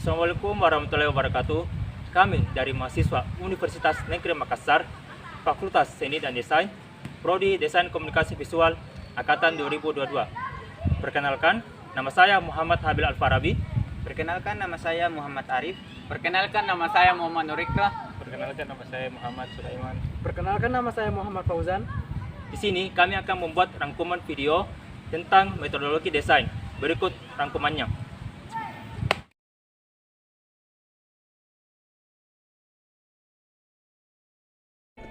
Assalamualaikum warahmatullahi wabarakatuh. Kami dari mahasiswa Universitas Negeri Makassar, Fakultas Seni dan Desain, Prodi Desain Komunikasi Visual, Angkatan 2022. Perkenalkan, nama saya Muhammad Habil Al-Farabi. Perkenalkan, nama saya Muhammad Arif. Perkenalkan, nama saya Muhammad Nurikra. Perkenalkan, nama saya Muhammad Sulaiman. Perkenalkan, nama saya Muhammad Fauzan. Di sini kami akan membuat rangkuman video tentang metodologi desain. Berikut rangkumannya.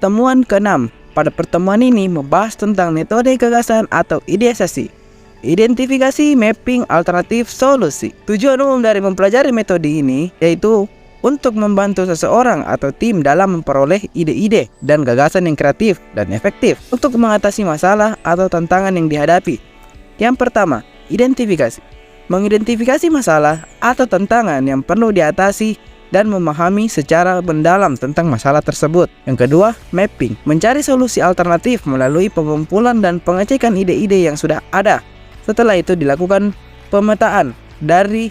Temuan ke-6. Pada pertemuan ini membahas tentang metode gagasan atau idealisasi. Identifikasi mapping alternatif solusi. Tujuan umum dari mempelajari metode ini yaitu untuk membantu seseorang atau tim dalam memperoleh ide-ide dan gagasan yang kreatif dan efektif untuk mengatasi masalah atau tantangan yang dihadapi. Yang pertama, identifikasi. Mengidentifikasi masalah atau tantangan yang perlu diatasi dan memahami secara mendalam tentang masalah tersebut. Yang kedua, mapping. Mencari solusi alternatif melalui pengumpulan dan pengecekan ide-ide yang sudah ada. Setelah itu dilakukan pemetaan dari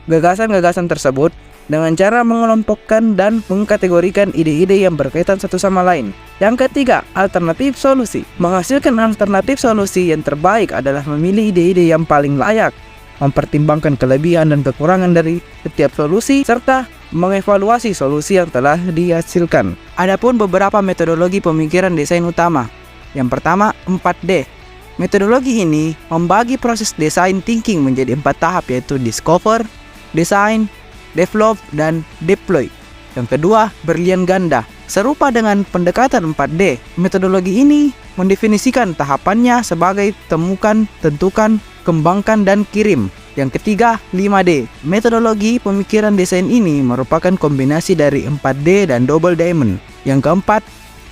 gagasan-gagasan tersebut dengan cara mengelompokkan dan mengkategorikan ide-ide yang berkaitan satu sama lain. Yang ketiga, alternatif solusi. Menghasilkan alternatif solusi yang terbaik adalah memilih ide-ide yang paling layak, mempertimbangkan kelebihan dan kekurangan dari setiap solusi, serta mengevaluasi solusi yang telah dihasilkan. Adapun beberapa metodologi pemikiran desain utama. Yang pertama, 4D. Metodologi ini membagi proses desain thinking menjadi 4 tahap, yaitu discover, design, develop, dan deploy. Yang kedua, berlian ganda. Serupa dengan pendekatan 4D, metodologi ini mendefinisikan tahapannya sebagai temukan, tentukan, kembangkan, dan kirim. Yang ketiga, 5D. Metodologi pemikiran desain ini merupakan kombinasi dari 4D dan double diamond. Yang keempat,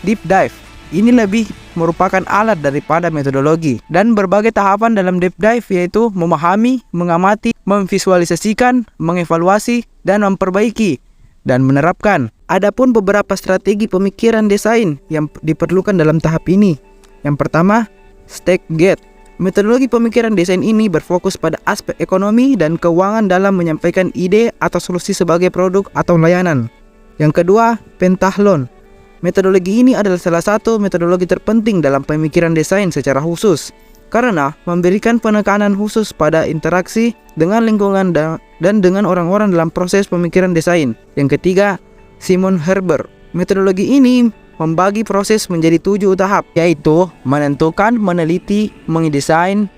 deep dive. Ini lebih merupakan alat daripada metodologi dan berbagai tahapan dalam deep dive, yaitu memahami, mengamati, memvisualisasikan, mengevaluasi, dan memperbaiki dan menerapkan. Adapun beberapa strategi pemikiran desain yang diperlukan dalam tahap ini. Yang pertama, stake gate. Metodologi pemikiran desain ini berfokus pada aspek ekonomi dan keuangan dalam menyampaikan ide atau solusi sebagai produk atau layanan. Yang kedua, pentahlon. Metodologi ini adalah salah satu metodologi terpenting dalam pemikiran desain secara khusus karena memberikan penekanan khusus pada interaksi dengan lingkungan dan dengan orang-orang dalam proses pemikiran desain. Yang ketiga, Simon Herber. Metodologi ini membagi proses menjadi 7 tahap, yaitu menentukan, meneliti, mendesain,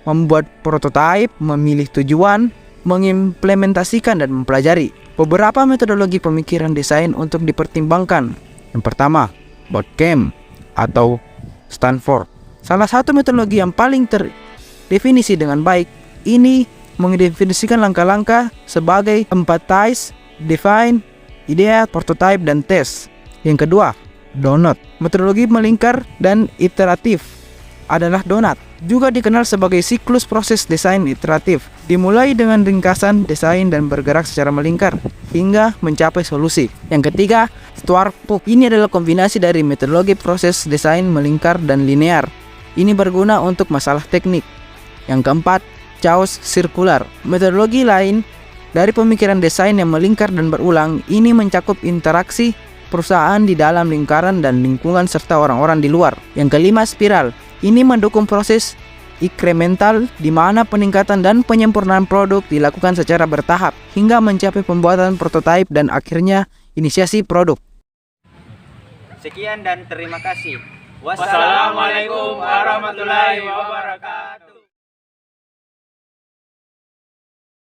membuat prototipe, memilih tujuan, mengimplementasikan, dan mempelajari. Beberapa metodologi pemikiran desain untuk dipertimbangkan. Yang pertama, Bootcamp atau Stanford. Salah satu metodologi yang paling terdefinisi dengan baik ini mendefinisikan langkah-langkah sebagai empathize, define, idea, prototype, dan test. Yang kedua, Donut. Metodologi melingkar dan iteratif adalah donut, juga dikenal sebagai siklus proses desain iteratif, dimulai dengan ringkasan desain dan bergerak secara melingkar hingga mencapai solusi. Yang ketiga, Schwarzkopf. Ini adalah kombinasi dari metodologi proses desain melingkar dan linear. Ini berguna untuk masalah teknik. Yang keempat, chaos sirkular. Metodologi lain dari pemikiran desain yang melingkar dan berulang ini mencakup interaksi perusahaan di dalam lingkaran dan lingkungan serta orang-orang di luar. Yang kelima, spiral. Ini mendukung proses incremental di mana peningkatan dan penyempurnaan produk dilakukan secara bertahap hingga mencapai pembuatan prototipe dan akhirnya inisiasi produk. Sekian dan terima kasih. Wassalamualaikum warahmatullahi wabarakatuh.